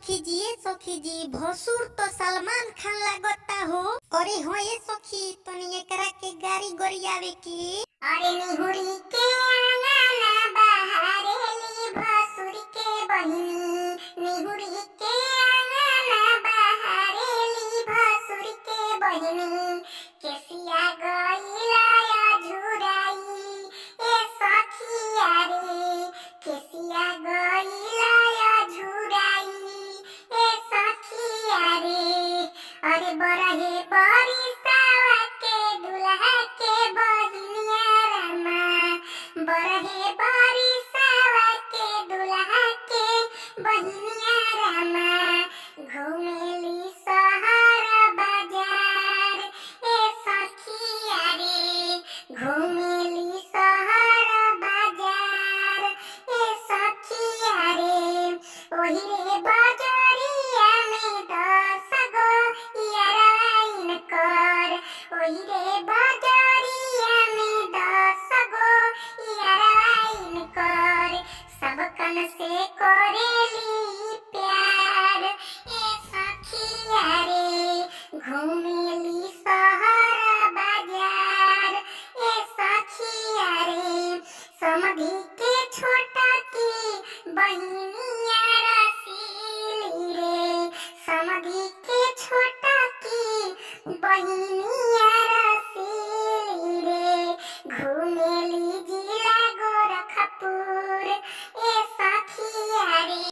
सखी जी भसुर तो सलमान खान लागता हो। अरे हो ये सखी तनी एकरा के गाड़ी गोरियावे की। अरे निहुरी के आंगना बहारेली भसुर के बहिनी, निहुरी के आंगना बहारेली भसुर के बहिनी। केसिया गइला झुराई ए सखिया रे, केसिया गइला झुराई ए सखिया रे। अरे बरहे बरिसावा के दुल्हा के बहिनिया रामा, बरहे बरिसावा के दुल्हा के बहिनिया रामा। घुमेली शहर बाजार ए सखिया रे, घुमेली शहर बाजार ए सखिया रे। ओही रे बजरिया में 10 गो याराइन कर, ओही रे बजरिया में 10 गो याराइन कर। सब कन से करेली प्यार ए सखिया रे, घुमेली शहर बाजार ए सखिया रे। समधी के छोटा की बहिनिया रसीली रे, समधी के छोटा की बहिनी